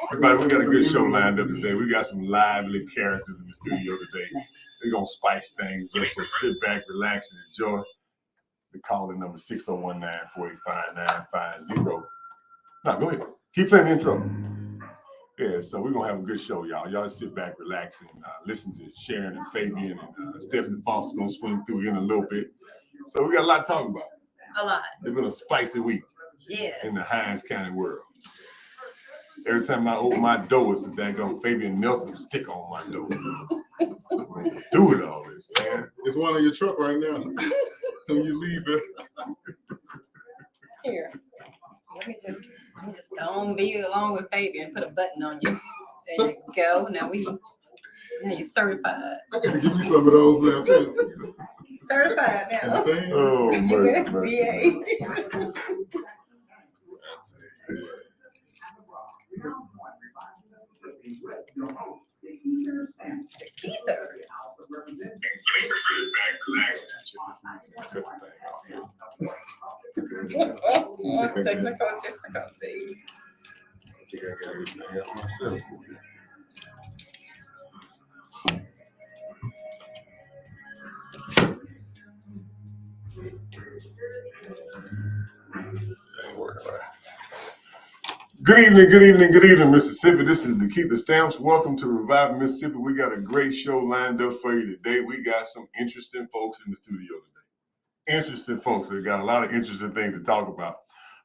Everybody, we got a good show lined up today. We got some lively characters in the studio today. We're going to spice things up, so sit back, relax, and enjoy. The calling number 601-945-950. No, go ahead. Keep playing the intro. Yeah, so we're going to have a good show, y'all. Y'all sit back, relax, and listen to Sharon and Fabian and Stephanie Foster going to swing through in a little bit. So we got a lot to talk about. A lot. It's been a spicy week in the Hines County world. Every time I open my door, it's a daggone Fabian Nelson stick on my door. Do it all this, man. It's one in your truck right now. When you leave it. Here. Let me just go on be along with Fabian and put a button on you. There you go. Now you're certified. I gotta give you some of those now too. Certified now. Oh, mercy. DeKeither. Sit back, relax, Technical difficulty. I think I got everything out myself. Good evening, Mississippi. This is DeKeither Stamps. Welcome to Revive Mississippi. We got a great show lined up for you today. We got some interesting folks in the studio today. Interesting folks. They got a lot of interesting things to talk about.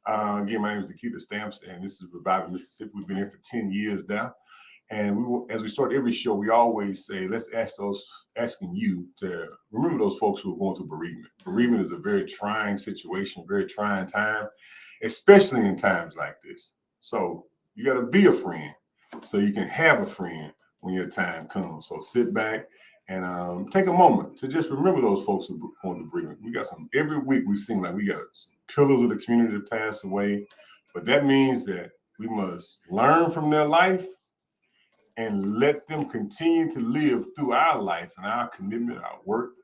Again, my name is DeKeither Stamps, and this is Revive Mississippi. We've been here for 10 years now. And as we start every show, we always say, let's asking you to remember those folks who are going through bereavement. Bereavement is a very trying situation, very trying time, especially in times like this. So you got to be a friend so you can have a friend when your time comes. So sit back and take a moment to just remember those folks who are going through bereavement. We got some, every week we seem like we got some pillars of the community that pass away, but that means that we must learn from their life and let them continue to live through our life and our commitment, our work.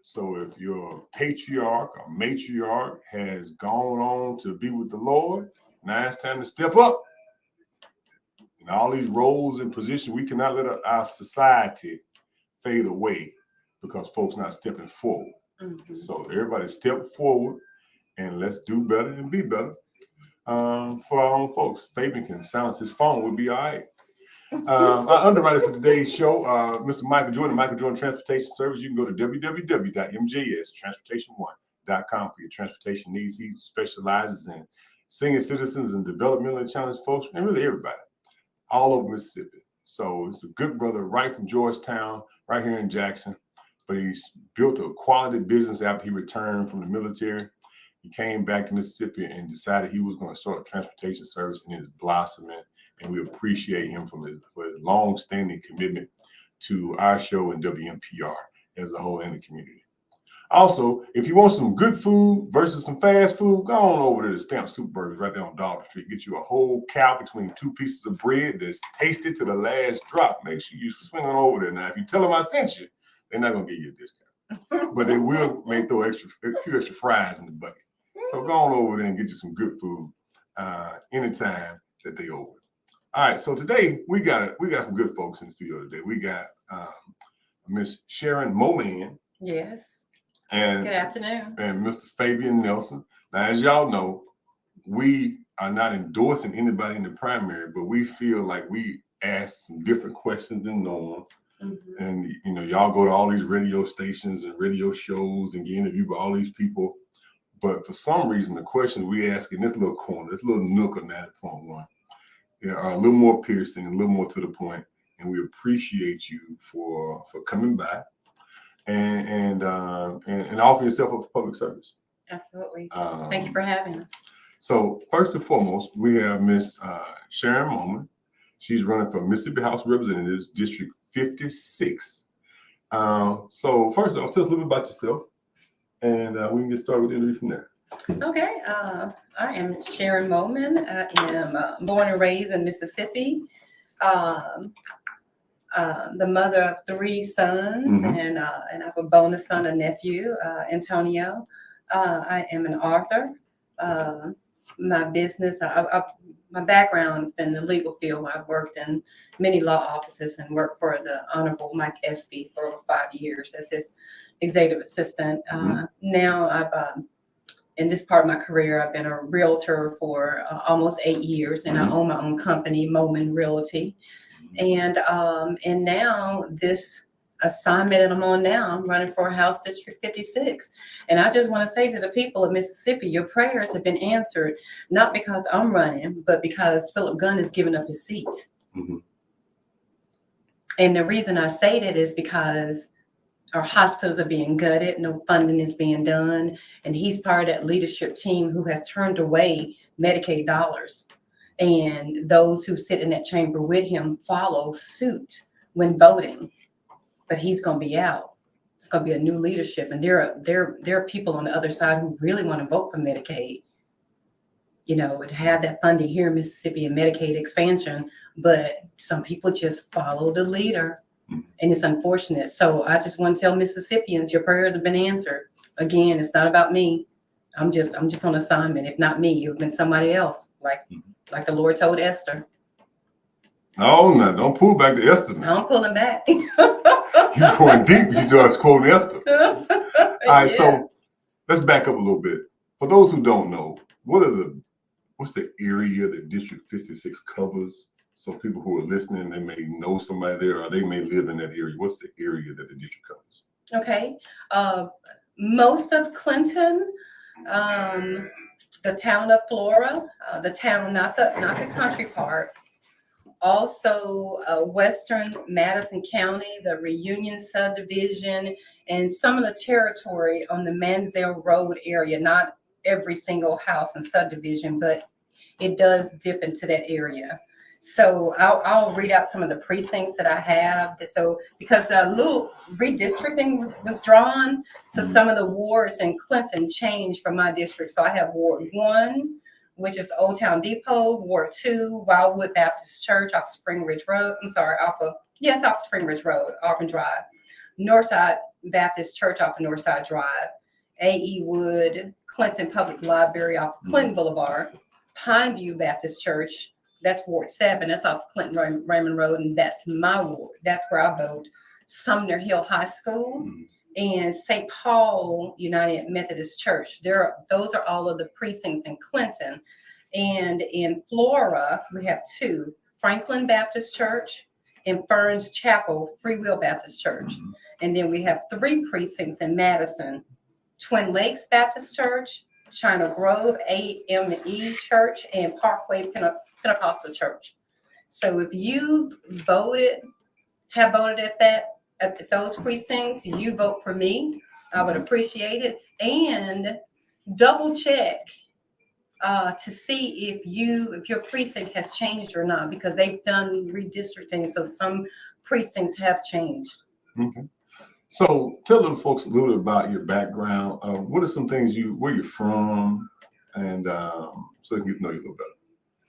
So if your patriarch or matriarch has gone on to be with the Lord, now it's time to step up. In all these roles and positions, we cannot let our society fade away because folks not stepping forward. Mm-hmm. So everybody step forward and let's do better and be better for our own folks. Fabian can silence his phone, we'll be all right. Our underwriter for today's show, Mr. Micheal Jordan, Micheal Jordan Transportation Service. You can go to www.mjstransportation1.com for your transportation needs. He specializes in senior citizens and developmentally challenged folks, and really everybody, all over Mississippi. So it's a good brother right from Georgetown, right here in Jackson. But he's built a quality business after he returned from the military. He came back to Mississippi and decided he was going to start a transportation service, and it's blossoming. And we appreciate him for his long-standing commitment to our show and WMPR as a whole and the community. Also, if you want some good food versus some fast food, go on over to the Stamp SuperBurgers right there on Dollar Street. Get you a whole cow between two pieces of bread that's tasted to the last drop. Make sure you swing on over there. Now, if you tell them I sent you, they're not going to give you a discount. But they will throw a few extra fries in the bucket. So go on over there and get you some good food anytime that they open. All right, so today we got some good folks in the studio today. We got Miss Sharon Moman. Yes. And good afternoon. And Mr. Fabian Nelson. Now, as y'all know, we are not endorsing anybody in the primary, but we feel like we ask some different questions than normal. Mm-hmm. And y'all go to all these radio stations and radio shows and get interviewed by all these people. But for some reason, the questions we ask in this little corner, this little nook of 90.1, are a little more piercing, a little more to the point, and we appreciate you for coming by and offering yourself up for public service. Absolutely. Thank you for having us. So first and foremost, we have Miss Sharon Moman. She's running for Mississippi House of Representatives, District 56. So first off, tell us a little bit about yourself, and we can get started with the interview from there. Okay, I am Sharon Moman. I am born and raised in Mississippi. The mother of 3 sons, mm-hmm. and I have a bonus son, a nephew, Antonio. I am an author. My business, I've my background has been in the legal field. I've worked in many law offices and worked for the Honorable Mike Espy for over 5 years as his executive assistant. Now I've in this part of my career, I've been a realtor for almost 8 years, and I own my own company, Moman Realty. And now this assignment that I'm on now, I'm running for House District 56. And I just want to say to the people of Mississippi, your prayers have been answered, not because I'm running, but because Philip Gunn has given up his seat. And the reason I say that is because our hospitals are being gutted, no funding is being done, and he's part of that leadership team who has turned away Medicaid dollars. And those who sit in that chamber with him follow suit when voting. But he's going to be out. It's going to be a new leadership, and there are people on the other side who really want to vote for Medicaid. You know, it had that funding here in Mississippi and Medicaid expansion, but some people just follow the leader. And it's unfortunate. So I just want to tell Mississippians, your prayers have been answered. Again, it's not about me. I'm just on assignment. If not me, it would have been somebody else, like the Lord told Esther. Oh, no, don't pull back to Esther. I'm pulling back. You're going deep. You start quoting Esther. All right, Yes. so let's back up a little bit. For those who don't know, what's the area that District 56 covers? So people who are listening, they may know somebody there, or they may live in that area. What's the area that the district covers? Okay. Most of Clinton, the town of Flora, the town, not the country part. Also, Western Madison County, the Reunion subdivision, and some of the territory on the Manziel Road area. Not every single house and subdivision, but it does dip into that area. So I'll read out some of the precincts that I have. So because a little redistricting was drawn, so some of the wards in Clinton changed from my district. So I have Ward 1, which is Old Town Depot, Ward 2, Wildwood Baptist Church off Spring Ridge Road. Off Spring Ridge Road, Auburn Drive. Northside Baptist Church off of Northside Drive. A.E. Wood, Clinton Public Library off Clinton Boulevard. Pineview Baptist Church, that's Ward 7. That's off Clinton Raymond Road, and that's my ward. That's where I vote. Sumner Hill High School and St. Paul United Methodist Church. Those are all of the precincts in Clinton. And in Flora, we have 2, Franklin Baptist Church and Ferns Chapel Free Will Baptist Church. And then we have 3 precincts in Madison, Twin Lakes Baptist Church, China Grove AME Church, and Parkway Pentecostal Church. So if you have voted at those precincts, you vote for me. I would appreciate it. And double check to see if your precinct has changed or not, because they've done redistricting. So some precincts have changed. Okay. So tell the folks a little bit about your background. What are some things where you're from, and so they can get to know you a little better.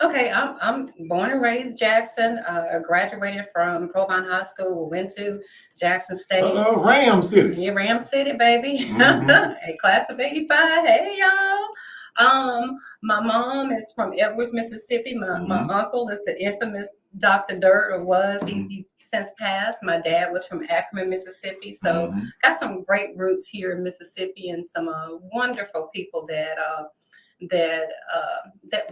Okay, I'm born and raised Jackson. I graduated from Provine High School, went to Jackson State. Ram City. Yeah, Ram City, baby. A class of 85. Hey, y'all. My mom is from Edwards, Mississippi. My uncle is the infamous Dr. Dirt, or was. He's since passed. My dad was from Ackerman, Mississippi. So got some great roots here in Mississippi, and some wonderful people that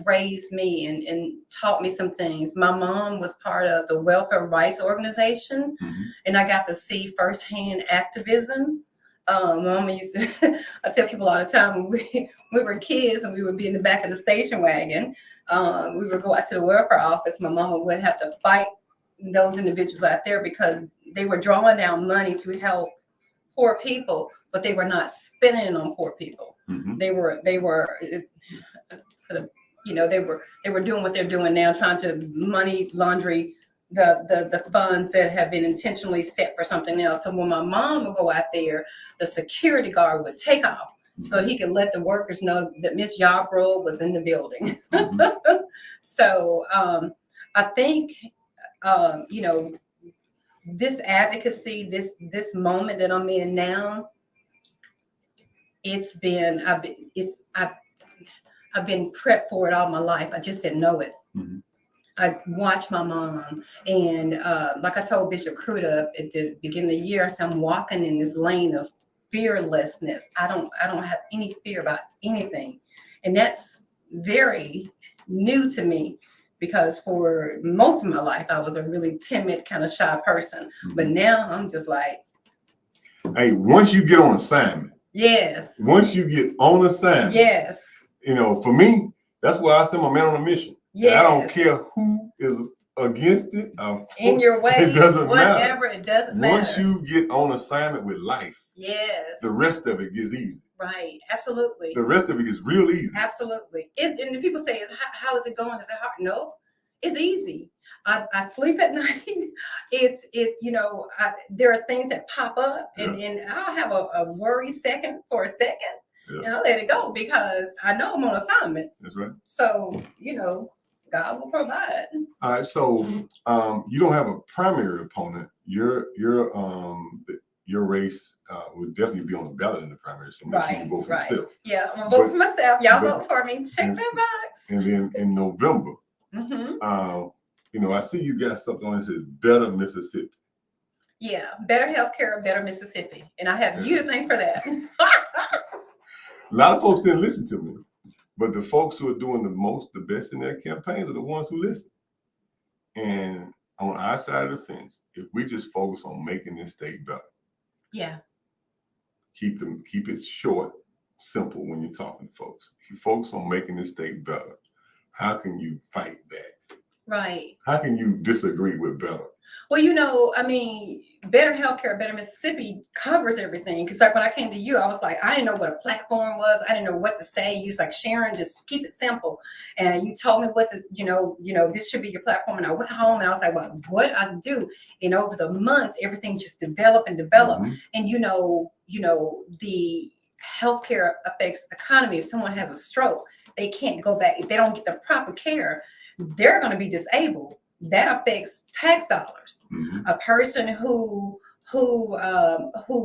raised me and taught me some things. My mom was part of the Welfare Rights Organization, and I got to see firsthand activism. Mama used to, I tell people all the time, when we were kids and we would be in the back of the station wagon, we would go out to the welfare office. My mama would have to fight those individuals out there because they were drawing down money to help poor people, but they were not spending it on poor people. They were doing what they're doing now, trying to money laundry the funds that have been intentionally set for something else. So when my mom would go out there, the security guard would take off so he could let the workers know that Miss Yarbrough was in the building. So I think this advocacy, this moment that I'm in now, I've been prepped for it all my life. I just didn't know it. Mhm. I watched my mom, and like I told Bishop Crudup at the beginning of the year, I said, I'm walking in this lane of fearlessness. I don't have any fear about anything, and that's very new to me because for most of my life I was a really timid, kind of shy person, but now I'm just like, hey, once you get on assignment, yes, once you get on assignment, yes, for me, that's why I send my man on a mission. yes. And I don't care who is against it. In your way, it doesn't whatever, matter. it doesn't matter. Once you get on assignment with life, yes, the rest of it gets easy. right, absolutely. The rest of it gets real easy. Absolutely. And the people say, how is it going? Is it hard? No, it's easy. I sleep at night. There are things that pop up and I'll have a worry second for a second and I'll let it go because I know I'm on assignment. That's right. So, God will provide. All right. So you don't have a primary opponent. Your race would definitely be on the ballot in the primary. So make sure you vote for yourself. Yeah, I'm gonna vote for myself. Y'all vote for me. Check that box. And then in November, I see you got something on that says Better Mississippi. Yeah, better healthcare, better Mississippi. And I have you to thank for that. A lot of folks didn't listen to me, but the folks who are doing the best in their campaigns are the ones who listen. And on our side of the fence, if we just focus on making this state better. Yeah. Keep it short, simple when you're talking to folks. If you focus on making this state better, how can you fight that? Right. How can you disagree with better? Well, better healthcare, better Mississippi covers everything. Because like when I came to you, I was like, I didn't know what a platform was. I didn't know what to say. You was like, Sharon, just keep it simple. And you told me what to, this should be your platform. And I went home and I was like, well, what I do? And over the months, everything just developed and developed. Mm-hmm. And the healthcare affects the economy. If someone has a stroke, they can't go back. If they don't get the proper care, they're going to be disabled. That affects tax dollars. Mm-hmm. A person who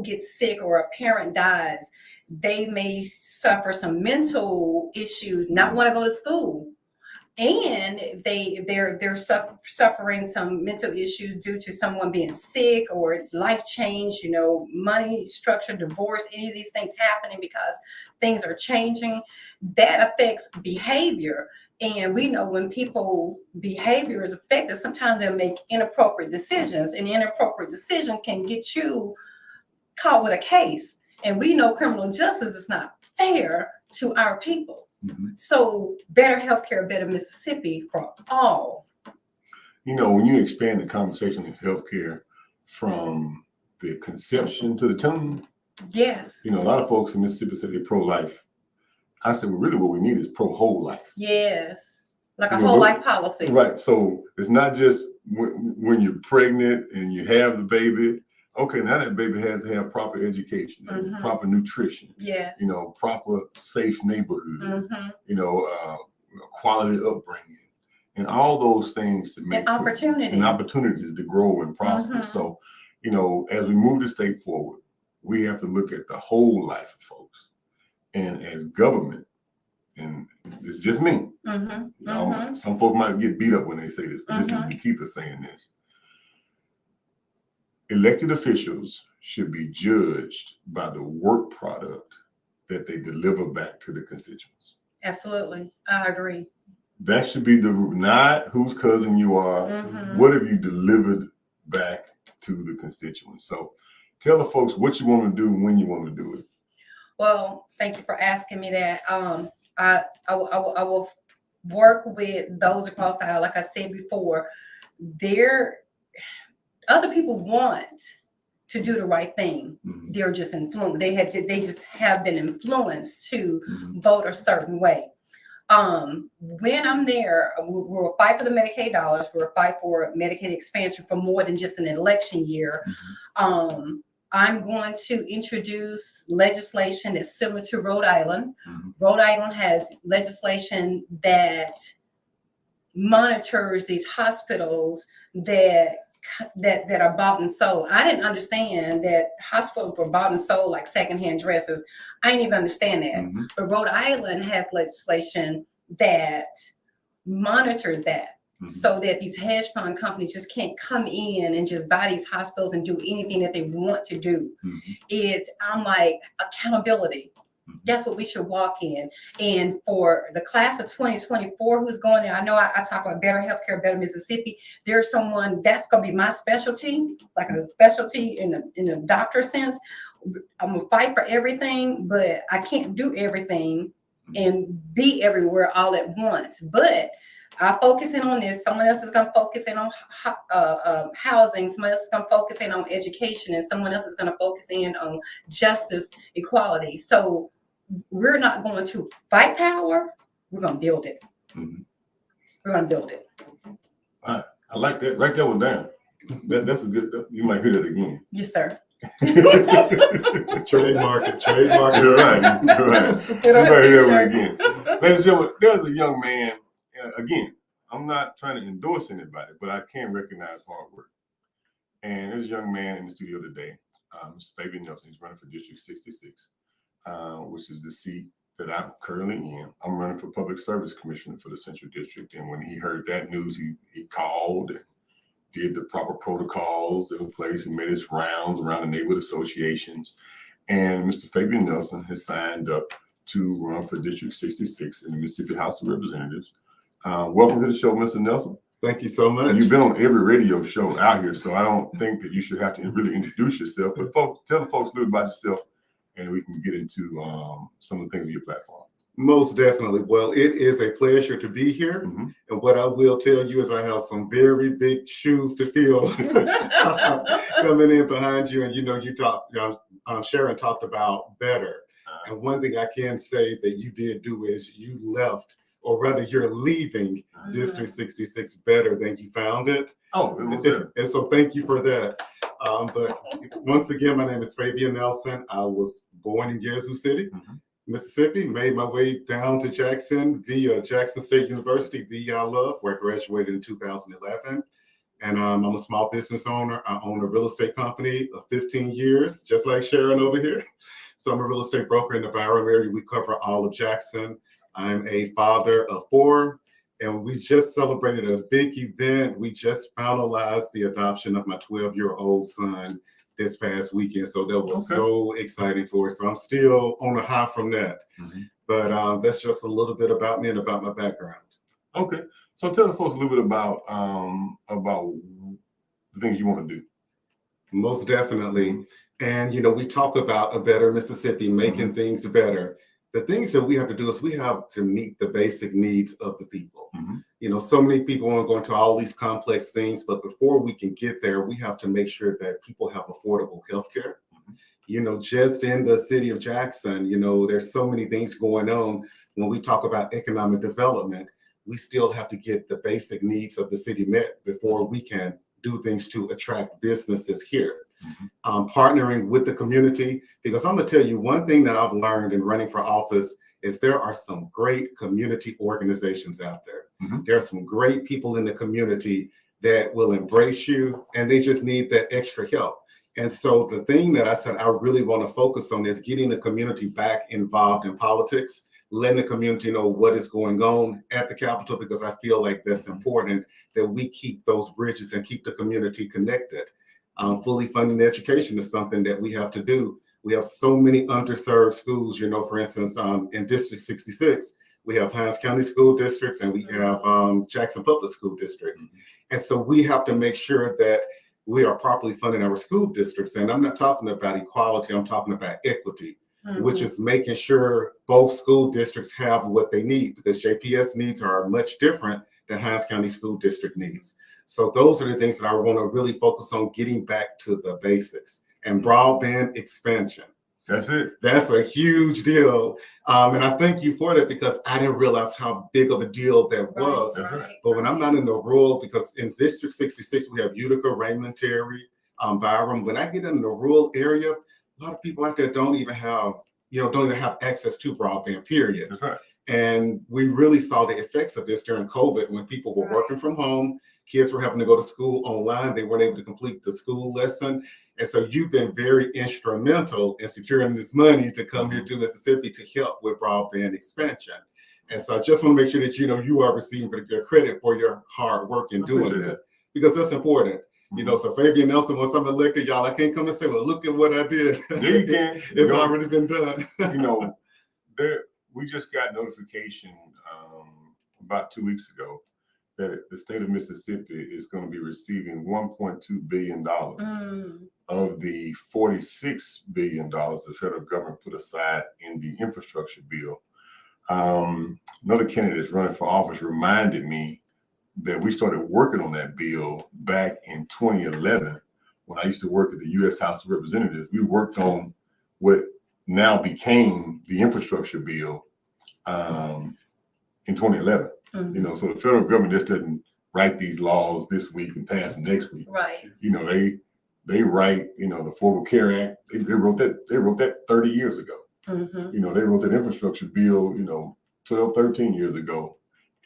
gets sick or a parent dies, they may suffer some mental issues, not want to go to school, and they're suffering some mental issues due to someone being sick or life change, money structure, divorce, any of these things happening because things are changing. That affects behavior. And we know when people's behavior is affected, sometimes they'll make inappropriate decisions. And the inappropriate decision can get you caught with a case. And we know criminal justice is not fair to our people. Mm-hmm. So better healthcare, better Mississippi for all. When you expand the conversation of healthcare from the conception to the tomb. Yes. A lot of folks in Mississippi say they're pro-life. I said, well, really what we need is pro-whole life. Yes, like a whole life policy. Right, so it's not just when you're pregnant and you have the baby. Okay, now that baby has to have proper education, mm-hmm. proper nutrition, yes. Proper safe neighborhood, mm-hmm. Quality upbringing, and all those things to make opportunities to grow and prosper. Mm-hmm. So, as we move the state forward, we have to look at the whole life of folks. And as government, and it's just me, mm-hmm. Mm-hmm. Some folks might get beat up when they say this, but mm-hmm. This is DeKeither saying this. Elected officials should be judged by the work product that they deliver back to the constituents. Absolutely, I agree. That should be not whose cousin you are. Mm-hmm. What have you delivered back to the constituents? So tell the folks what you want to do when you want to do it. Well, thank you for asking me that. I will work with those across the aisle. Like I said before, other people want to do the right thing. Mm-hmm. They're just influenced. They just have been influenced to mm-hmm. vote a certain way. When I'm there, we'll fight for the Medicaid dollars. We'll fight for Medicaid expansion for more than just an election year. Mm-hmm. I'm going to introduce legislation that's similar to Rhode Island. Mm-hmm. Rhode Island has legislation that monitors these hospitals that are bought and sold. I didn't understand that hospitals were bought and sold like secondhand dresses. I didn't even understand that. Mm-hmm. But Rhode Island has legislation that monitors that. So that these hedge fund companies just can't come in and just buy these hospitals and do anything that they want to do. I'm like, accountability. That's what we should walk in. And for the class of 2024 who's going there, I know I talk about better healthcare, better Mississippi. There's someone that's going to be my specialty, like a specialty in the doctor sense. I'm gonna fight for everything, but I can't do everything and be everywhere all at once. But I focus in on this. Someone else is going to focus in on housing. Someone else is going to focus in on education, and someone else is going to focus in on justice, equality. So we're not going to fight power. We're going to build it. We're going to build it. All right. I like that. Write that one down. That's a good. You might hear that again. Yes, sir. Trademark it. You're right. You're right. You might hear that one again. Ladies and gentlemen, there's a young man. Again, I'm not trying to endorse anybody, but I can recognize hard work. And there's a young man in the studio today, Mr. Fabian Nelson. He's running for District 66, which is the seat that I'm currently in. I'm running for Public Service Commissioner for the Central District. And when he heard that news, he called and did the proper protocols in place and made his rounds around the neighborhood associations. And Mr. Fabian Nelson has signed up to run for District 66 in the Mississippi House of Representatives. Welcome to the show, Mr. Nelson. Thank you so much. You've been on every radio show out here, so I don't think that you should have to really introduce yourself. But tell the folks a little about yourself, and we can get into some of the things on your platform. Most definitely. Well, it is a pleasure to be here. And what I will tell you is I have some very big shoes to fill coming in behind you. And Sharon talked about better. And one thing I can say that you did do is you left, or rather you're leaving District 66 better than you found it. And so thank you for that. But once again, my name is Fabian Nelson. I was born in Yazoo City, Mississippi, made my way down to Jackson via Jackson State University, the I love, where I graduated in 2011. And I'm a small business owner. I own a real estate company of 15 years, just like Sharon over here. So I'm a real estate broker in the Byron area. We cover all of Jackson. I'm a father of 4, and we just celebrated a big event. We just finalized the adoption of my 12-year-old son this past weekend. So that was so exciting for us. So I'm still on a high from that. But that's just a little bit about me and about my background. Okay. So tell the folks a little bit about the things you want to do. Most definitely. And, we talk about a better Mississippi, making things better. The things that we have to do is we have to meet the basic needs of the people. So many people want to go into all these complex things, but before we can get there, we have to make sure that people have affordable health care. Just in the city of Jackson, there's so many things going on. When we talk about economic development, we still have to get the basic needs of the city met before we can do things to attract businesses here. Partnering with the community, because I'm going to tell you one thing that I've learned in running for office is there are some great community organizations out there. There are some great people in the community that will embrace you, and they just need that extra help. And so the thing that I said I really want to focus on is getting the community back involved in politics, letting the community know what is going on at the Capitol, because I feel like that's important, that we keep those bridges and keep the community connected. Fully funding education is something that we have to do. We have so many underserved schools, for instance, in District 66, we have Hines County School Districts and we have Jackson Public School District. And so we have to make sure that we are properly funding our school districts. And I'm not talking about equality, I'm talking about equity, which is making sure both school districts have what they need, because JPS needs are much different than Hines County School District needs. So those are the things that I want to really focus on, getting back to the basics and broadband expansion. That's it. That's a huge deal. And I thank you for that, because I didn't realize how big of a deal that was. But when I'm not in the rural, because in District 66, we have Utica, Raymond, Terry, Byram. When I get in the rural area, a lot of people out there don't even have access to broadband, period. That's right. And we really saw the effects of this during COVID, when people were working from home, kids were having to go to school online. They weren't able to complete the school lesson. And so you've been very instrumental in securing this money to come here to Mississippi to help with broadband expansion. And so I just want to make sure that you are receiving your credit for your hard work in doing that, because that's important. So Fabian Nelson, once I'm elected, y'all, I can't come and say, well, look at what I did. Yeah, you can. It's already been done. We just got notification about 2 weeks ago that the state of Mississippi is going to be receiving $1.2 billion of the $46 billion the federal government put aside in the infrastructure bill. Another candidate that's running for office reminded me that we started working on that bill back in 2011 when I used to work at the U.S. House of Representatives. We worked on what now became the infrastructure bill in 2011. So the federal government just doesn't write these laws this week and pass them next week. Right. They write, the Affordable Care Act. They wrote that 30 years ago. They wrote that infrastructure bill, 12, 13 years ago,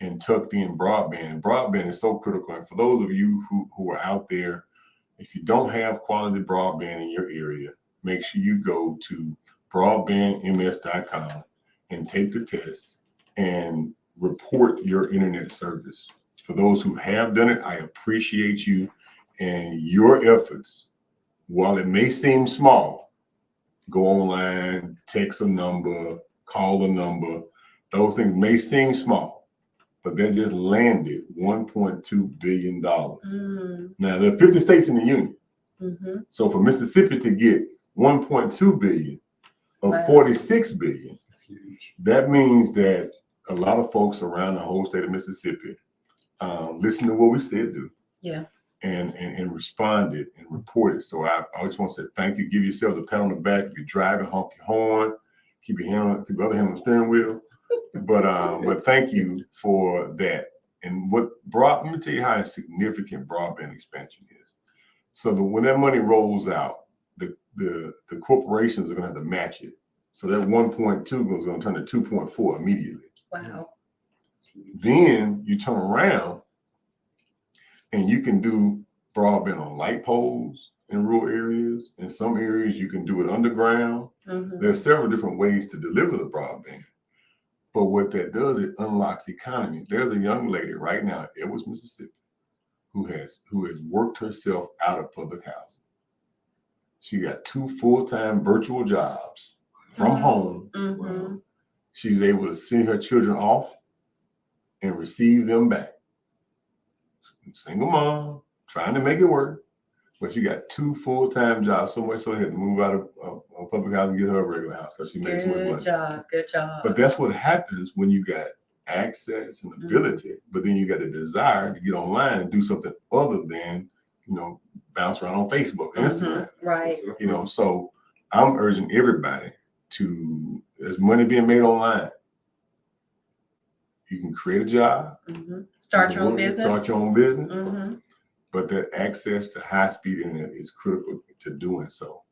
and tucked in broadband. And broadband is so critical. And for those of you who are out there, if you don't have quality broadband in your area, make sure you go to broadbandms.com and take the test and report your internet service. For those who have done it, I appreciate you and your efforts. While it may seem small, go online, text a number, call a number. Those things may seem small, but they just landed $1.2 billion. Now, there are 50 states in the union. So for Mississippi to get $1.2 billion of $46 billion, That's huge. that means that a lot of folks around the whole state of Mississippi listened to what we said do. Yeah. And responded and reported. So I just want to say thank you. Give yourselves a pat on the back. If you're driving, honk your horn. Keep your other hand on the steering wheel. But thank you for that. And let me tell you how significant broadband expansion is. So when that money rolls out, the corporations are going to have to match it. So that 1.2 is going to turn to 2.4 immediately. Wow. Then you turn around and you can do broadband on light poles in rural areas. In some areas, you can do it underground. There are several different ways to deliver the broadband. But what that does, it unlocks the economy. There's a young lady right now in Edwards, Mississippi, who has worked herself out of public housing. She got 2 full-time virtual jobs from home. She's able to send her children off and receive them back. Single mom, trying to make it work, but she got 2 full-time jobs, so much so she had to move out of public housing and get her a regular house because she makes so much money. Good job. But that's what happens when you got access and ability, but then you got the desire to get online and do something other than, bounce around on Facebook, Instagram. Right. So I'm urging everybody there's money being made online. You can create a job. Start your own business. But that access to high-speed internet is critical to doing so.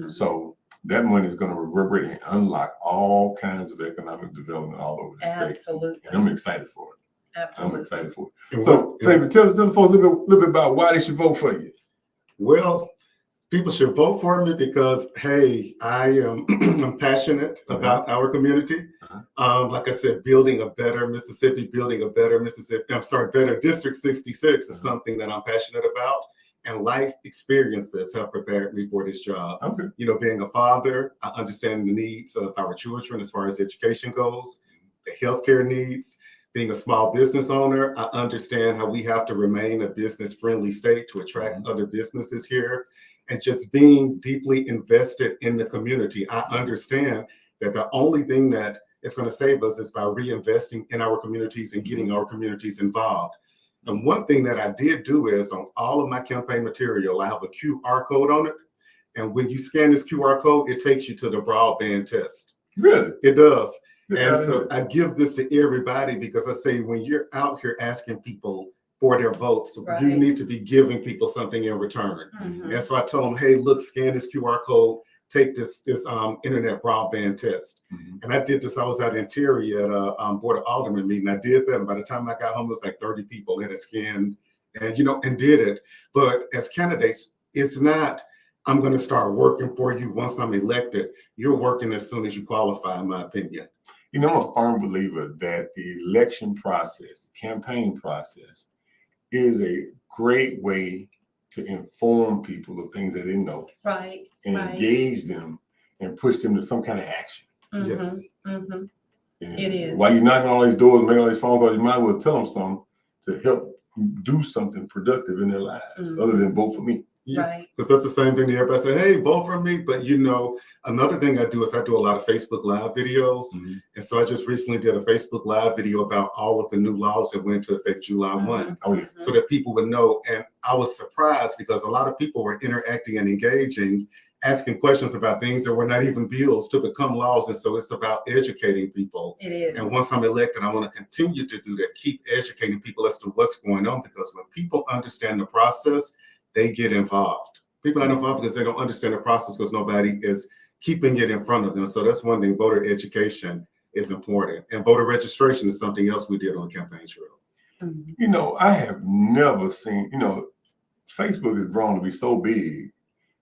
So that money is going to reverberate and unlock all kinds of economic development all over the state. Absolutely. And I'm excited for it. Absolutely. I'm excited for it. So, Fabian, tell the folks a little bit about why they should vote for you. Well, people should vote for me because, hey, I am I'm passionate about our community. Like I said, building a better Mississippi, better District 66 is something that I'm passionate about. And life experiences have prepared me for this job. Being a father, I understand the needs of our children as far as education goes, the healthcare needs. Being a small business owner, I understand how we have to remain a business-friendly state to attract other businesses here. And just being deeply invested in the community, I understand that the only thing that is going to save us is by reinvesting in our communities and getting our communities involved. And one thing that I did do is on all of my campaign material, I have a QR code on it. And when you scan this QR code, it takes you to the broadband test. Really? It does. Yeah, And so I give this to everybody because I say when you're out here asking people for their votes, you need to be giving people something in return. And so I told them, hey, look, scan this QR code, take this internet broadband test. And I did this. I was at Entergy at a Board of Alderman meeting. I did that. And by the time I got home, it was like 30 people that had scanned and did it. But as candidates, it's not, I'm going to start working for you once I'm elected. You're working as soon as you qualify, in my opinion. You know, I'm a firm believer that the election process, the campaign process, is a great way to inform people of things that they know Right. and Right. engage them and push them to some kind of action. Yes. Mm-hmm. And It is. while you're knocking on all these doors, making all these phone calls, you might as well tell them something to help do something productive in their lives, other than vote for me. Yeah, Right. because that's the same thing that everybody say, hey, vote for me. But you know, another thing I do is I do a lot of Facebook Live videos. And so I just recently did a Facebook Live video about all of the new laws that went into effect July 1. Oh, yeah. So that people would know. And I was surprised because a lot of people were interacting and engaging, asking questions about things that were not even bills to become laws. And so it's about educating people. It is. And once I'm elected, I want to continue to do that, keep educating people as to what's going on, because when people understand the process, they get involved. People are not involved because they don't understand the process, because nobody is keeping it in front of them. So that's one thing. Voter education is important. And voter registration is something else we did on campaign trail. You know, I have never seen, you know, Facebook has grown to be so big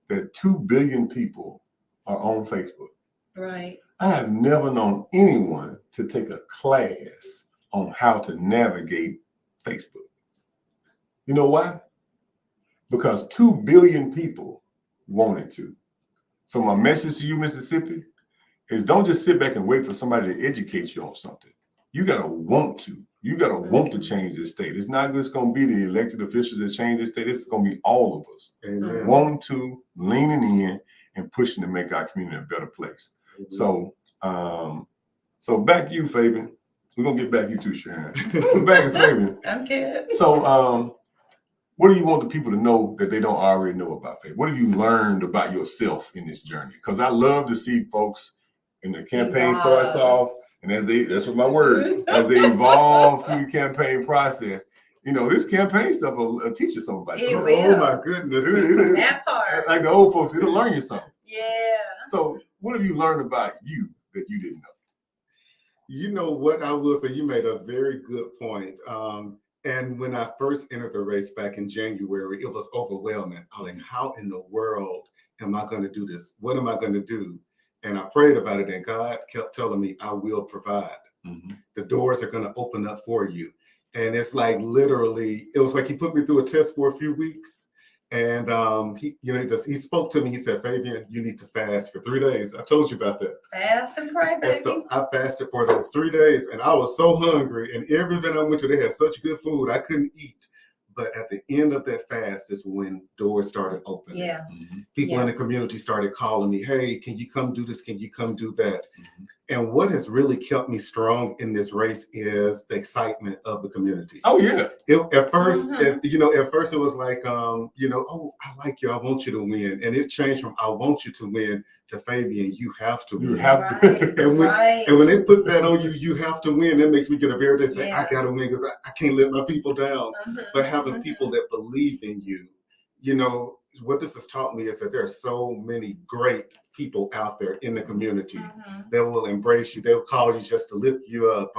that 2 billion people are on Facebook. Right. I have never known anyone to take a class on how to navigate Facebook. You know why? Because 2 billion people wanted to. So my message to you, Mississippi, is don't just sit back and wait for somebody to educate you on something. You gotta want to. You gotta want to change this state. It's not just gonna be the elected officials that change this state. It's gonna be all of us. Amen. Wanting to, leaning in, and pushing to make our community a better place. So, so back to you, Fabian. We're gonna get back to you too, Sharon. Back to Fabian. I'm good. So, what do you want the people to know that they don't already know about Fabian? What have you learned about yourself in this journey? Because I love to see folks in the campaign starts off, and that's what my word, as they evolve through the campaign process. You know, this campaign stuff will teach you something about It yourself. will. Oh my goodness. That part. Like the old folks, it'll learn you something. Yeah. So what have you learned about you that you didn't know? You know what I will say, you made a very good point. And when I first entered the race back in January, it was overwhelming. I was like, how in the world am I going to do this? What am I going to do? And I prayed about it, and God kept telling me, I will provide. The doors are going to open up for you. And it's like literally, it was like he put me through a test for a few weeks. And he spoke to me. He said, Fabian, you need to fast for 3 days. I told you about that. Fast and pray, baby. And so I fasted for those 3 days, and I was so hungry. And every event I went to, they had such good food, I couldn't eat. But at the end of that fast is when doors started opening. Yeah. People in the community started calling me, hey, can you come do this? Can you come do that? And what has really kept me strong in this race is the excitement of the community. Oh, yeah. At first it was like, oh, I like you. I want you to win. And it changed from I want you to win to Fabian, you have to win. You have to. And when they put that on you, you have to win. That makes me get a bear that say, I got to win because I can't let my people down. But having people that believe in you, you know, what this has taught me is that there are so many great people out there in the community that will embrace you. They'll call you just to lift you up.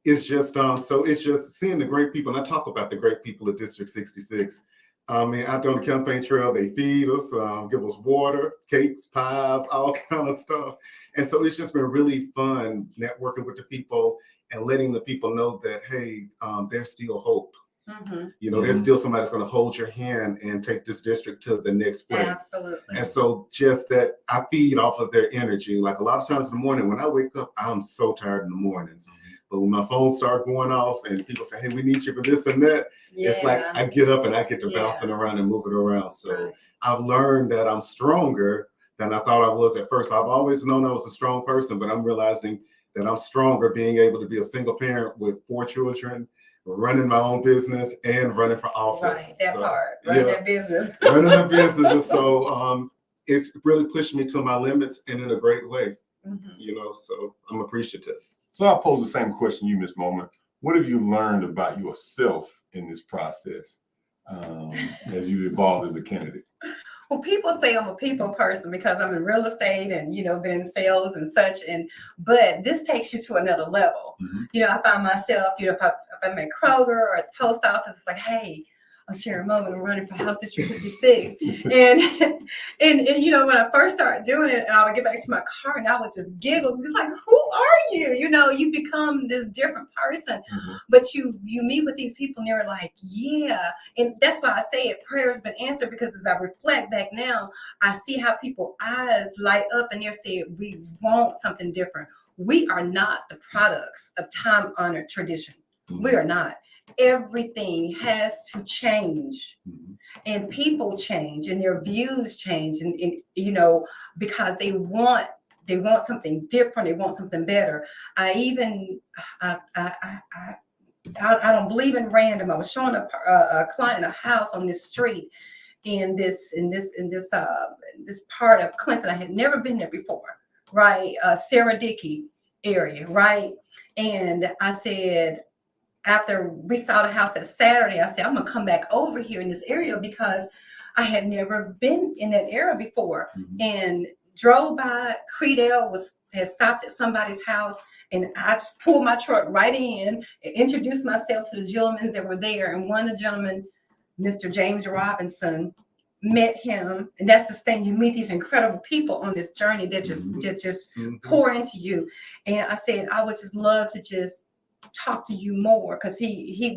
It's just so it's just seeing the great people. And I talk about the great people of District 66. Out there on the campaign trail, they feed us, give us water, cakes, pies, all kind of stuff. And so it's just been really fun networking with the people and letting the people know that, hey, there's still hope. You know, there's still somebody that's going to hold your hand and take this district to the next place. Absolutely. And so just that I feed off of their energy. Like a lot of times in the morning when I wake up, I'm so tired in the mornings. But when my phone starts going off and people say, hey, we need you for this and that, it's like I get up and I get to bouncing around and moving around. So I've learned that I'm stronger than I thought I was at first. I've always known I was a strong person, but I'm realizing that I'm stronger being able to be a single parent with 4 children, running my own business and running for office. Right, that part, running that business. Running a business. And so it's really pushed me to my limits and in a great way, you know, so I'm appreciative. So I'll pose the same question to you, Ms. Moman. What have you learned about yourself in this process as you evolved as a candidate? Well, people say I'm a people person because I'm in real estate and, you know, been in sales and such. But this takes you to another level. You know, I find myself, you know, if I'm at Kroger or at the post office, it's like, hey, I'm Sharon Moman. I'm running for House District 56. And you know, when I first started doing it, I would get back to my car and I would just giggle. It's like, who are you? You know, you become this different person. But you meet with these people and they're like, yeah. And that's why I say it, prayer has been answered, because as I reflect back now, I see how people's eyes light up and they're saying, we want something different. We are not the products of time-honored tradition. We are not. Everything has to change, and people change, and their views change, and you know, because they want something different, they want something better. I don't believe in random. I was showing a client a house on this street in this part of Clinton. I had never been there before, right? Sarah Dickey area, right? And I said, after we saw the house that Saturday, I said, I'm gonna come back over here in this area because I had never been in that area before. And drove by, Creedell had stopped at somebody's house, and I just pulled my truck right in and introduced myself to the gentlemen that were there. And one of the gentlemen, Mr. James Robinson, met him. And that's the thing, you meet these incredible people on this journey that just pour into you. And I said, I would just love to just talk to you more, because he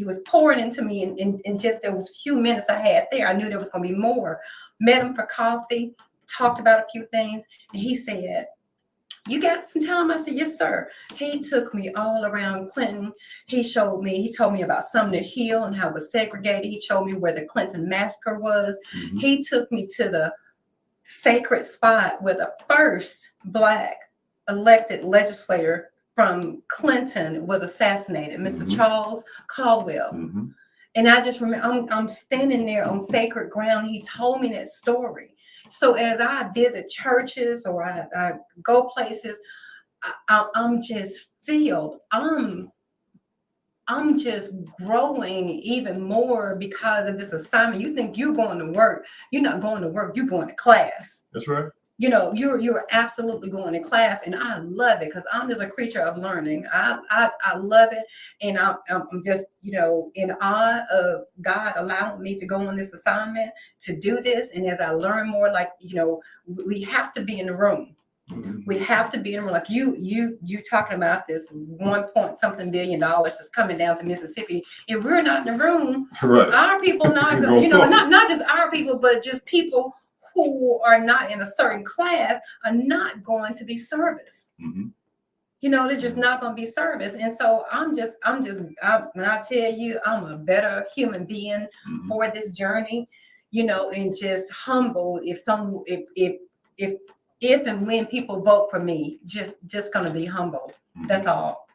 was pouring into me, and just those few minutes I had there, I knew there was going to be more. Met him for coffee, talked about a few things, and he said, you got some time? I said, yes, sir. He took me all around Clinton. He told me about Sumner Hill and how it was segregated. He showed me where the Clinton massacre was. He took me to the sacred spot where the first Black elected legislator from Clinton was assassinated, Mr. Charles Caldwell. And I just remember, I'm standing there on sacred ground. He told me that story. So as I visit churches or I go places, I'm just filled. I'm just growing even more because of this assignment. You think you're going to work. You're not going to work. You're going to class. That's right. You know, you're absolutely going to class, and I love it because I'm just a creature of learning. I love it, and I'm just, you know, in awe of God allowing me to go on this assignment to do this. And as I learn more, like, you know, we have to be in the room. We have to be in the room. Like you talking about this 1-point-something billion that's coming down to Mississippi. If we're not in the room, right, our people not going. You know, not just our people, but just people who are not in a certain class are not going to be serviced. You know, they're just not going to be serviced. And so when I tell you, I'm a better human being for this journey, you know, and just humble if and when people vote for me, just going to be humble. That's all.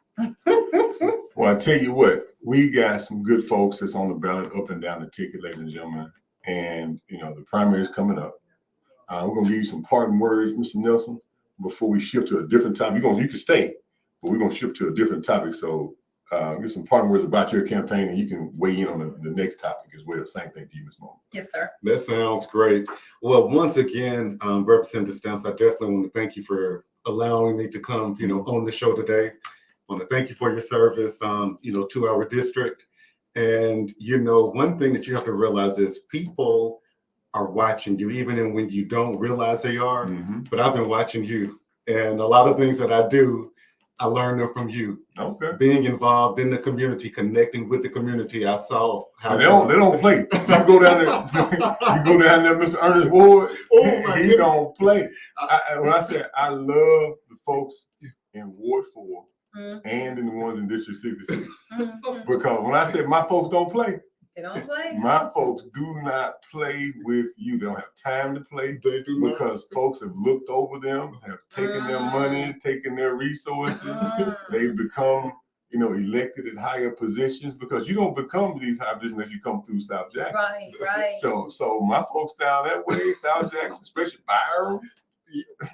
Well, I tell you what, we got some good folks that's on the ballot up and down the ticket, ladies and gentlemen. And, you know, the primary is coming up. We're going to give you some parting words, Mr. Nelson, before we shift to a different topic. You can stay, but we're going to shift to a different topic. So give some parting words about your campaign, and you can weigh in on the next topic as well. Same thing to you, Ms. Moman. Yes, sir. That sounds great. Well, once again, Representative Stamps, I definitely want to thank you for allowing me to come, you know, on the show today. I want to thank you for your service, you know, to our district. And, you know, one thing that you have to realize is people are watching you, even when you don't realize they are. But I've been watching you, and a lot of things that I do, I learned them from you. Okay. Being involved in the community, connecting with the community. I saw how they don't play. You go down there, Mr. Ernest Ward. He don't play. When I say I love the folks in Ward 4 and in the ones in District 66, because when I said my folks don't play, they don't play. My folks do not play with you. They don't have time to play. They do not. Because folks have looked over them, have taken their money, taken their resources. They've become, you know, elected at higher positions, because you don't become these high positions unless you come through South Jackson. Right. So my folks down that way, South Jackson, especially Byron,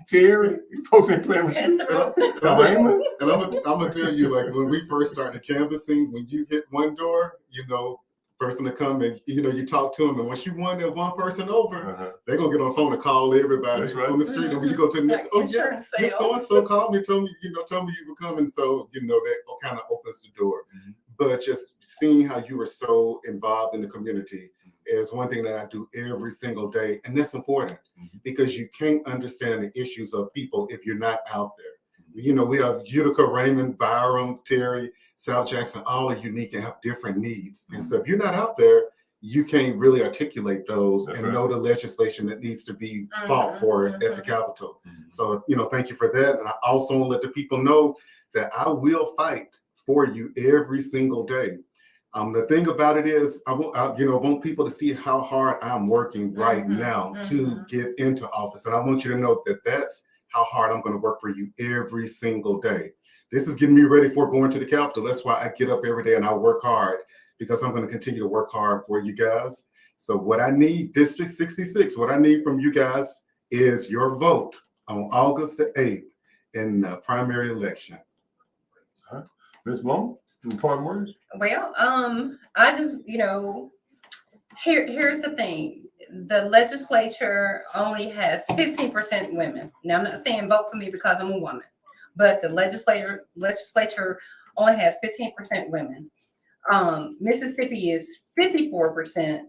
Terry, folks ain't playing with you. And I'm gonna tell you, like, when we first started canvassing, when you hit one door, you know, person to come and, you know, you talk to them, and once you won that one person over, they're gonna get on the phone and call everybody on the street. And when you go to the next, so and so called me, told me you were coming, so you know that kind of opens the door. but just seeing how you were so involved in the community is one thing that I do every single day. And that's important because you can't understand the issues of people if you're not out there. You know, we have Utica, Raymond, Byram, Terry, South Jackson, all are unique and have different needs. And so if you're not out there, you can't really articulate those and know the legislation that needs to be fought for at the Capitol. So, you know, thank you for that. And I also want to let the people know that I will fight for you every single day. The thing about it is, I want people to see how hard I'm working right now to get into office. And I want you to know that that's how hard I'm going to work for you every single day. This is getting me ready for going to the Capitol. That's why I get up every day and I work hard, because I'm going to continue to work hard for you guys. So what I need, District 66, what I need from you guys is your vote on August the 8th in the primary election. All right. Ms. Moman, any parting words? Well, I just, here's the thing. The legislature only has 15% women. Now, I'm not saying vote for me because I'm a woman, but the legislature only has 15% women. Mississippi is 54%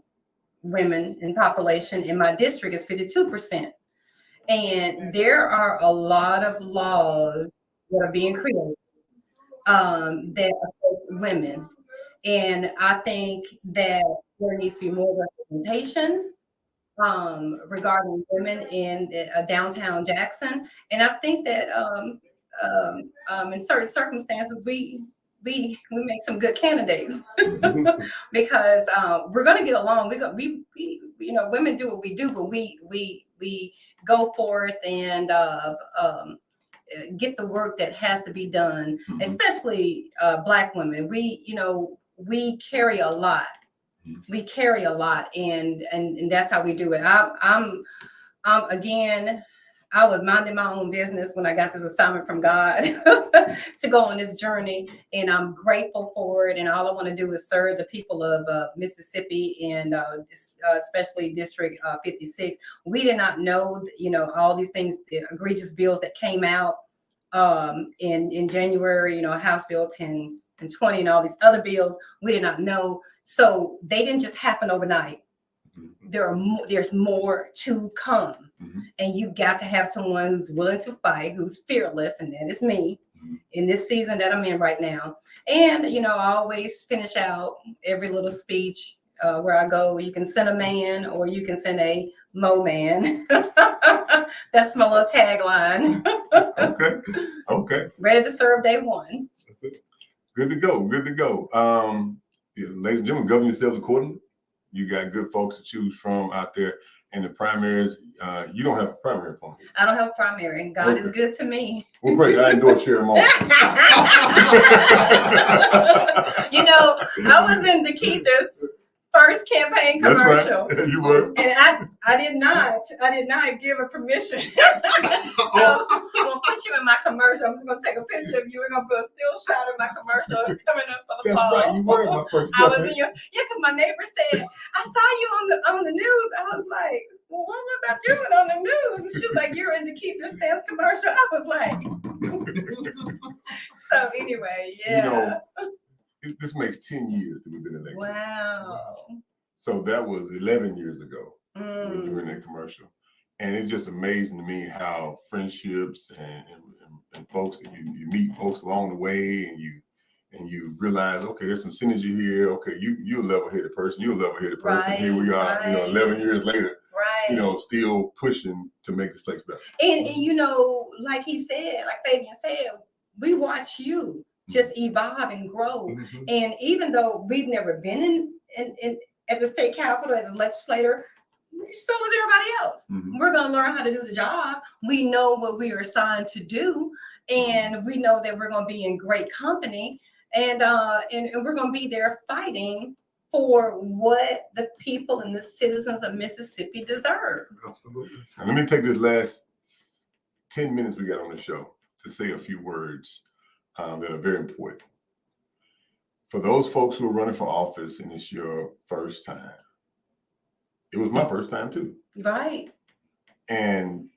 women in population, and my district is 52%. And there are a lot of laws that are being created that affect women. And I think that there needs to be more representation regarding women in downtown Jackson. And I think that in certain circumstances, we make some good candidates because we're going to get along. Women do what we do, but we go forth and get the work that has to be done, especially Black women. We carry a lot. We carry a lot, and that's how we do it. I was minding my own business when I got this assignment from God to go on this journey, and I'm grateful for it. And all I want to do is serve the people of Mississippi, and especially District 56. We did not know, all these things, the egregious bills that came out in January. House Bill 1020 and all these other bills. We did not know, so they didn't just happen overnight. There's more to come. And you've got to have someone who's willing to fight, who's fearless, and that is me in this season that I'm in right now. And, I always finish out every little speech where I go. You can send a man or you can send a Moman. That's my little tagline. Okay. Ready to serve day one. That's it. Good to go. Ladies and gentlemen, govern yourselves accordingly. You got good folks to choose from out there. And the primaries, you don't have a primary opponent. I don't have a primary. God is good to me. Well, great. I endorse Sharon. I was in DeKeither's first campaign commercial. That's right. You were. And I did not give her permission. So I'm gonna put you in my commercial. I'm just gonna take a picture of you. We're gonna put a still shot of my commercial coming up for the fall. That's right. You were in my first I was in because my neighbor said, I saw you on the news. I was like, well, what was I doing on the news? And she was like, you're in DeKeither Stamps commercial. I was like, so anyway, yeah. This makes 10 years that we've been elected. Wow. So that was 11 years ago when you were in that commercial. And it's just amazing to me how friendships and folks, you meet folks along the way, and you realize, okay, there's some synergy here. Okay, you're a level-headed person. You're a level-headed person. Right, here we are, 11 years later, still pushing to make this place better. And like he said, like Fabian said, we watch you just evolve and grow. And even though we've never been in at the state capitol as a legislator, so was everybody else. We're going to learn how to do the job. We know what we are assigned to do, and we know that we're going to be in great company, and we're going to be there fighting for what the people and the citizens of Mississippi deserve. Absolutely. Now, let me take this last 10 minutes we got on the show to say a few words that are very important. For those folks who are running for office and it's your first time, it was my first time too. Right. And,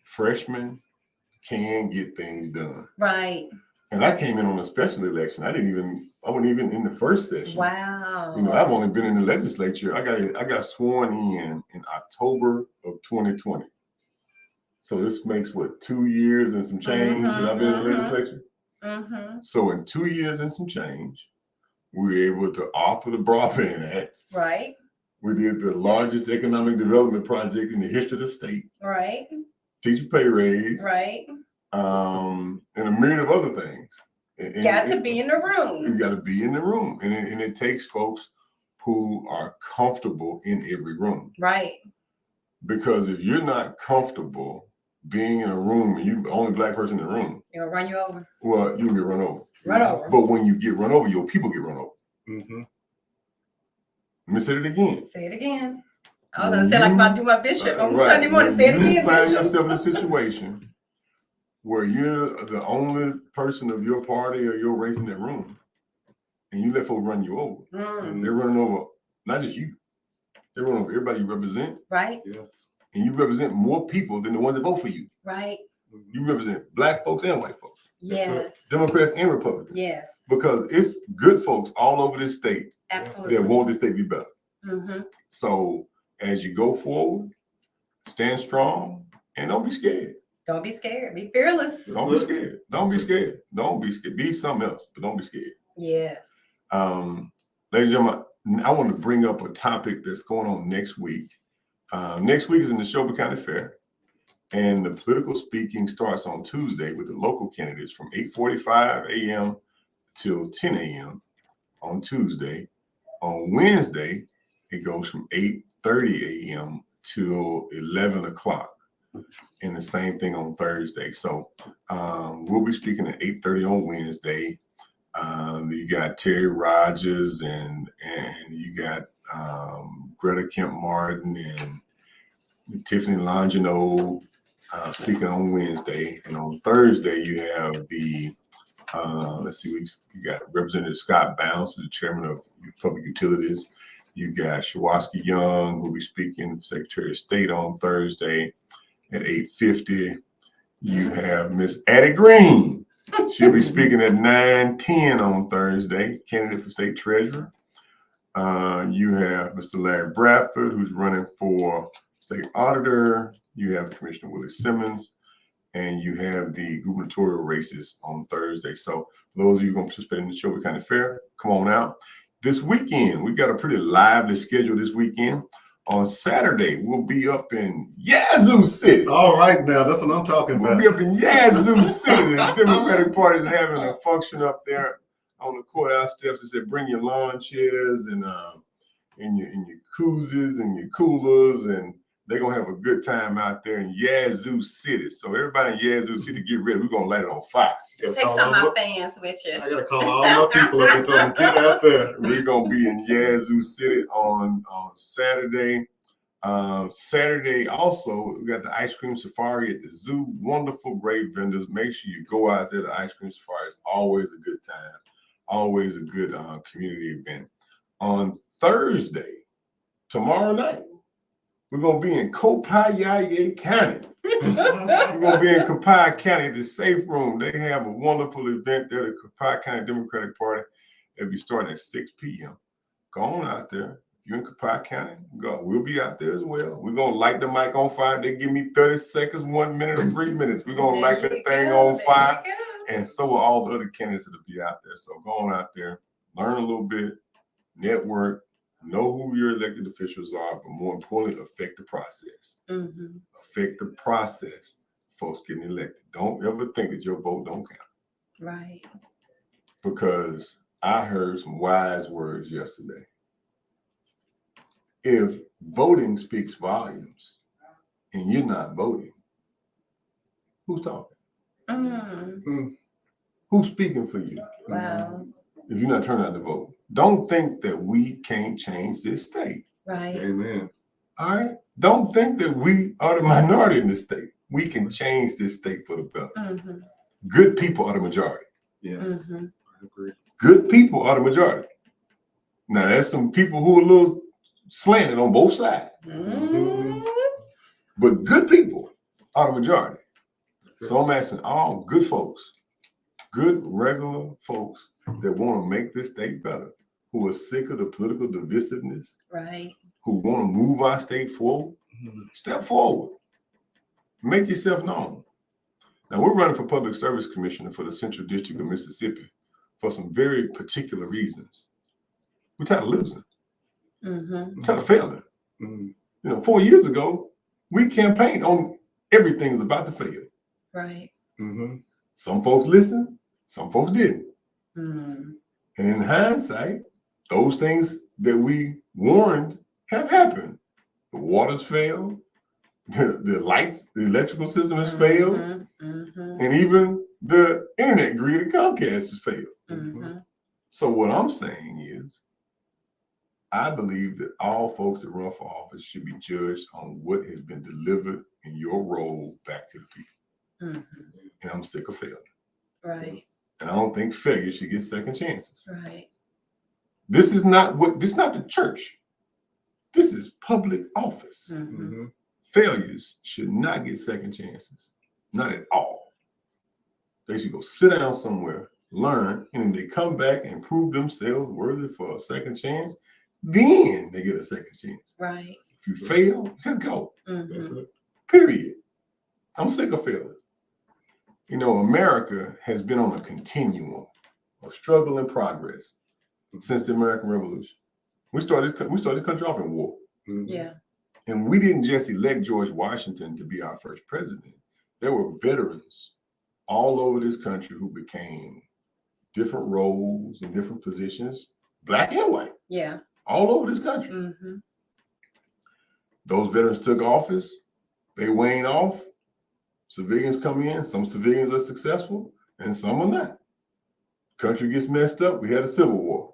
freshmen can get things done. Right. And I came in on a special election. I wasn't even in the first session. Wow. You know, I've only been in the legislature. I got sworn in October of 2020. So this makes what, 2 years and some change that I've been in the legislature. So in 2 years and some change, we were able to author the Broadband Act. Right. We did the largest economic development project in the history of the state. Right. Teacher pay raise. Right. And a myriad of other things. Got to be in the room. You got to be in the room. And it takes folks who are comfortable in every room. Right. Because if you're not comfortable being in a room and you're the only black person in the room, it'll run you over. Well, you can get run over. Run over. But when you get run over, your people get run over. Mm-hmm. Let me say it again. Say it again. I was going to say like I do my bishop on Right. Sunday morning. Say it again, You find bishop. yourself in a situation where you're the only person of your party or your race in that room, and you let folks run you over. They're running over not just you. They're running over everybody you represent. Right. Yes. And you represent more people than the ones that vote for you. Right. You represent black folks and white folks. Yes. Democrats and Republicans. Yes. Because it's good folks all over this state Absolutely. that want this state to be better. So as you go forward, stand strong and don't be scared. Don't be scared. Be fearless. Don't be scared. Don't be scared. Don't be scared. Be something else, but don't be scared. Yes. Ladies and gentlemen, I want to bring up a topic that's going on next week. Next week is in the Shelby County Fair, and the political speaking starts on Tuesday with the local candidates from 8:45 a.m. till 10 a.m. on Tuesday. On Wednesday, it goes from 8:30 a.m. till 11 o'clock. And the same thing on Thursday. So we'll be speaking at 8:30 on Wednesday. You got Terry Rogers and you got Greta Kemp Martin and Tiffany Longino speaking on Wednesday. And on Thursday, you have the, you got Representative Scott Bounce, the chairman of Public Utilities. You got Shawaski Young, who will be speaking, Secretary of State on Thursday at 8:50. You have Miss Addie Green. She'll be speaking at 9:10 on Thursday, candidate for state treasurer. You have Mr. Larry Bradford, who's running for state auditor. You have Commissioner Willie Simmons, and you have the gubernatorial races on Thursday. So those of you going to participate in the Shelby County Fair, come on out. This weekend, we've got a pretty lively schedule this weekend. On Saturday, we'll be up in Yazoo City. All right, now that's what I'm talking about. We'll be up in Yazoo City. The Democratic Party is having a function up there on the courthouse steps. They said bring your lawn chairs and your koozies and your coolers, and they're gonna have a good time out there in Yazoo City. So everybody in Yazoo City, get ready. We're gonna light it on fire. Take some of my fans with you. I gotta call all my people up and tell them get out there. We're gonna be in Yazoo City on Saturday. Saturday also, we got the ice cream safari at the zoo. Wonderful, great vendors. Make sure you go out there. The ice cream safari is always a good time. Always a good community event. On Thursday, tomorrow night, we're gonna be in Copiague County. We're gonna be in Copiague County at the Safe Room. They have a wonderful event there, the Copiague County Democratic Party. It'll be starting at 6 p.m. Go on out there. If you're in Copiague County, go. We'll be out there as well. We're gonna light the mic on fire. They give me 30 seconds, 1 minute, or 3 minutes. We're gonna light that thing on fire. And so will all the other candidates that'll be out there. So go on out there, learn a little bit, network, know who your elected officials are, but more importantly, affect the process. Affect the process, folks getting elected. Don't ever think that your vote don't count. Right. Because I heard some wise words yesterday. If voting speaks volumes and you're not voting, who's talking? Who's speaking for you? Wow. If you're not turning out to vote, don't think that we can't change this state. Right. Amen. All right. Don't think that we are the minority in this state. We can change this state for the better. Good people are the majority. Yes. I agree. Good people are the majority. Now, there's some people who are a little slanted on both sides. But good people are the majority. So I'm asking all good folks Good, regular folks that want to make this state better, who are sick of the political divisiveness, Right. who want to move our state forward, step forward. Make yourself known. Now, we're running for Public Service Commissioner for the Central District of Mississippi for some very particular reasons. We're tired of losing. We're tired of failing. 4 years ago, we campaigned on everything's about to fail. Right. Some folks listened, some folks didn't. Mm-hmm. And in hindsight, those things that we warned have happened. The waters failed, the lights, the electrical system has failed, and even the internet grid at Comcast has failed. So what I'm saying is, I believe that all folks that run for office should be judged on what has been delivered in your role back to the people. And I'm sick of failing. Right. And I don't think failure should get second chances. Right. This is not the church. This is public office. Failures should not get second chances. Not at all. They should go sit down somewhere, learn, and if they come back and prove themselves worthy for a second chance, then they get a second chance. Right. If you fail, you gotta go. That's it. Period. I'm sick of failing. America has been on a continuum of struggle and progress since the American Revolution. We started the country off in war. Yeah. And we didn't just elect George Washington to be our first president. There were veterans all over this country who became different roles and different positions, black and white. Yeah. All over this country. Those veterans took office, they wane off, civilians come in, some civilians are successful, and some are not. Country gets messed up, we had a civil war.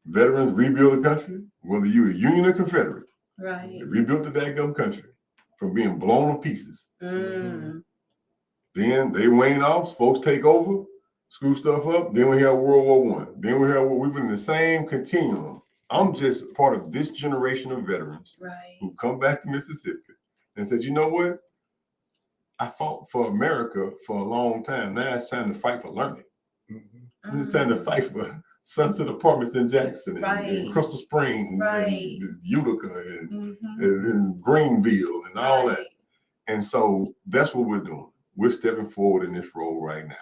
Veterans rebuild the country, whether you were Union or Confederate. Right. They rebuilt the daggum country from being blown to pieces. Then they wane off, folks take over, screw stuff up, then we have World War I. Then we've been in the same continuum. I'm just part of this generation of veterans who come back to Mississippi and said, you know what? I fought for America for a long time. Now it's time to fight for learning. It's time to fight for Sunset Apartments in Jackson and Crystal Springs and Utica and Greenville and all that. And so that's what we're doing. We're stepping forward in this role right now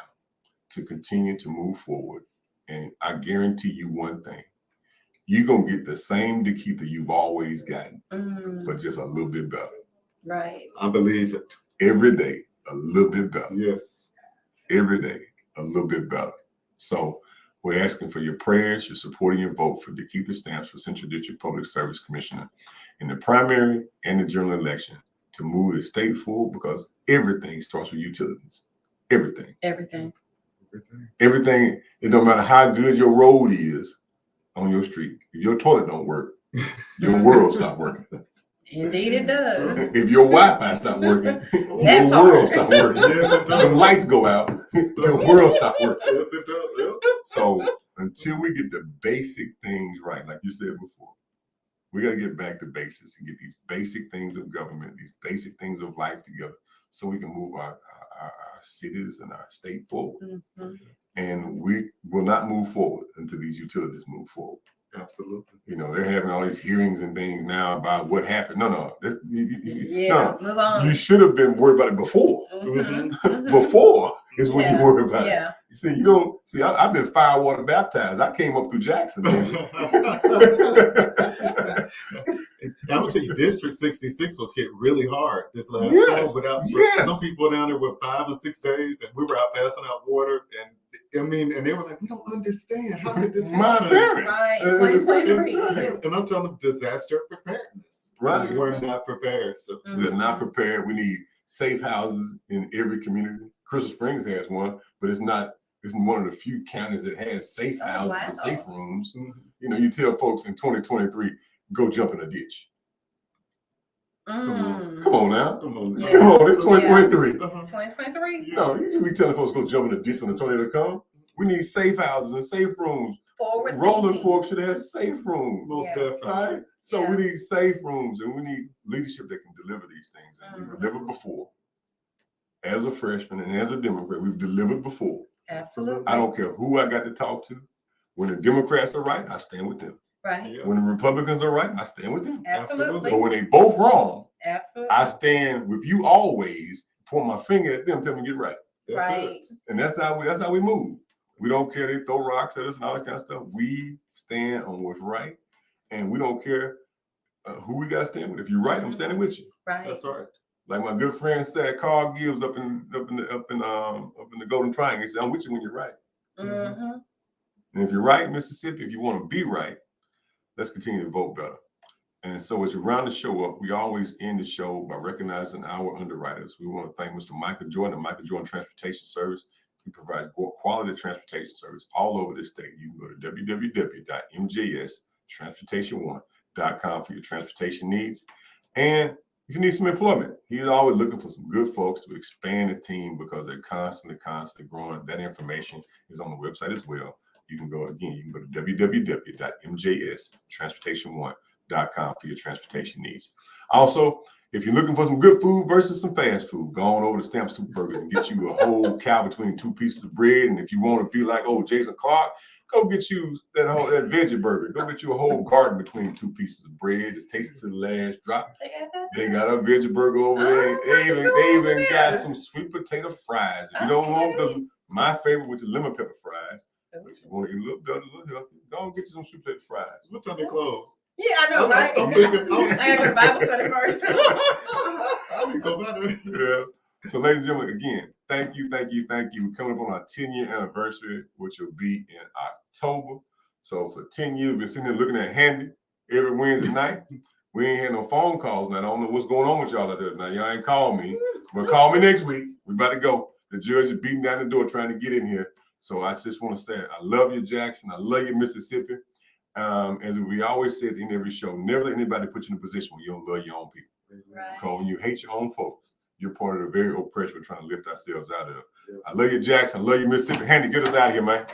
to continue to move forward. And I guarantee you one thing. You're going to get the same DeKeither you've always gotten, but just a little bit better. Right. I believe it. Every day, a little bit better. Yes. Every day, a little bit better. So we're asking for your prayers, your support, and your vote for DeKeither Stamps for Central District Public Service Commissioner in the primary and the general election to move the state forward, because everything starts with utilities. Everything. Everything. It don't matter how good your road is on your street. If your toilet don't work, your world stop working. Indeed it does. If your Wi-Fi stop working, your world stop working. Yes, it does. When lights go out, your world stop working. Yes, it does. Yep. So until we get the basic things right, like you said before, we got to get back to basics and get these basic things of government, these basic things of life together, so we can move our cities and our state forward. And we will not move forward until these utilities move forward. Absolutely. They're having all these hearings and things now about what happened. No. Move on. You should have been worried about it before. Before is when you worry about it. You see, you don't see. I've been firewater baptized. I came up through Jackson. I would tell you, District 66 was hit really hard this last storm. Without some people down there were 5 or 6 days, and we were out passing out water, and they were like, "We don't understand. How could this happen?" My parents, right? 2023. And I'm telling them, disaster preparedness. Right, we're not prepared. So we're not prepared. We need safe houses in every community. Crystal Springs has one, but it's one of the few counties that has safe houses and safe rooms. You tell folks in 2023, go jump in a ditch. Come on now. Come on, it's 2023. 2023? No, you can be telling folks go jump in a ditch when the tornado comes. We need safe houses and safe rooms. Rolling Fork should have safe rooms. Most definitely. Right? So we need safe rooms, and we need leadership that can deliver these things. And we've delivered before. As a freshman and as a Democrat, we've delivered before. Absolutely. I don't care who I got to talk to. When the Democrats are right, I stand with them. Right. Yes. When the Republicans are right, I stand with them. Absolutely. But when they both wrong, Absolutely. I stand with you always. Point my finger at them, tell me get right. That's Right. it. And that's how we move. We don't care they throw rocks at us and all that kind of stuff. We stand on what's right, and we don't care who we got to stand with. If you're right, I'm standing with you. Right. That's right. Like my good friend said, Carl Gibbs up in the Golden Triangle. He said, "I'm with you when you're right." Mm-hmm. And if you're right, Mississippi, if you want to be right, let's continue to vote better. And so as we round the show up, we always end the show by recognizing our underwriters. We want to thank Mr. Michael Jordan of Michael Jordan Transportation Service. He provides quality transportation service all over the state. You can go to www.mjstransportation1.com for your transportation needs. And if you need some employment, he's always looking for some good folks to expand the team because they're constantly growing. That information is on the website as well. You can go to www.mjstransportation1.com for your transportation needs. Also, if you're looking for some good food versus some fast food, go on over to Stamp SuperBurgers and get you a whole cow between two pieces of bread. And if you want to be like Jason Clark, go get you that veggie burger. Go get you a whole garden between two pieces of bread. It's tasted to the last drop. They got a veggie burger over there. They even got some sweet potato fries. If you don't want my favorite, which is lemon pepper fries, if you want to eat a little better, a little healthy, go and get you some sweet potato fries. What time they close? Yeah, I know, right? I'm thinking, I gotta go to Bible study first. I need to go better. Yeah. So, ladies and gentlemen, again, thank you. We're coming up on our 10-year anniversary, which will be in October. So, for 10 years, we've been sitting there looking at Handy every Wednesday night. We ain't had no phone calls now. I don't know what's going on with y'all out there. Now, y'all ain't called me, but call me next week. We about to go. The judge is beating down the door trying to get in here. So, I just want to say, I love you, Jackson. I love you, Mississippi. As we always say at the end of every show, never let anybody put you in a position where you don't love your own people. Right. Because when you hate your own folks, you're part of the very oppression we're trying to lift ourselves out of. Yes. I love you, Jackson. I love you, Mississippi. Handy, get us out of here, man.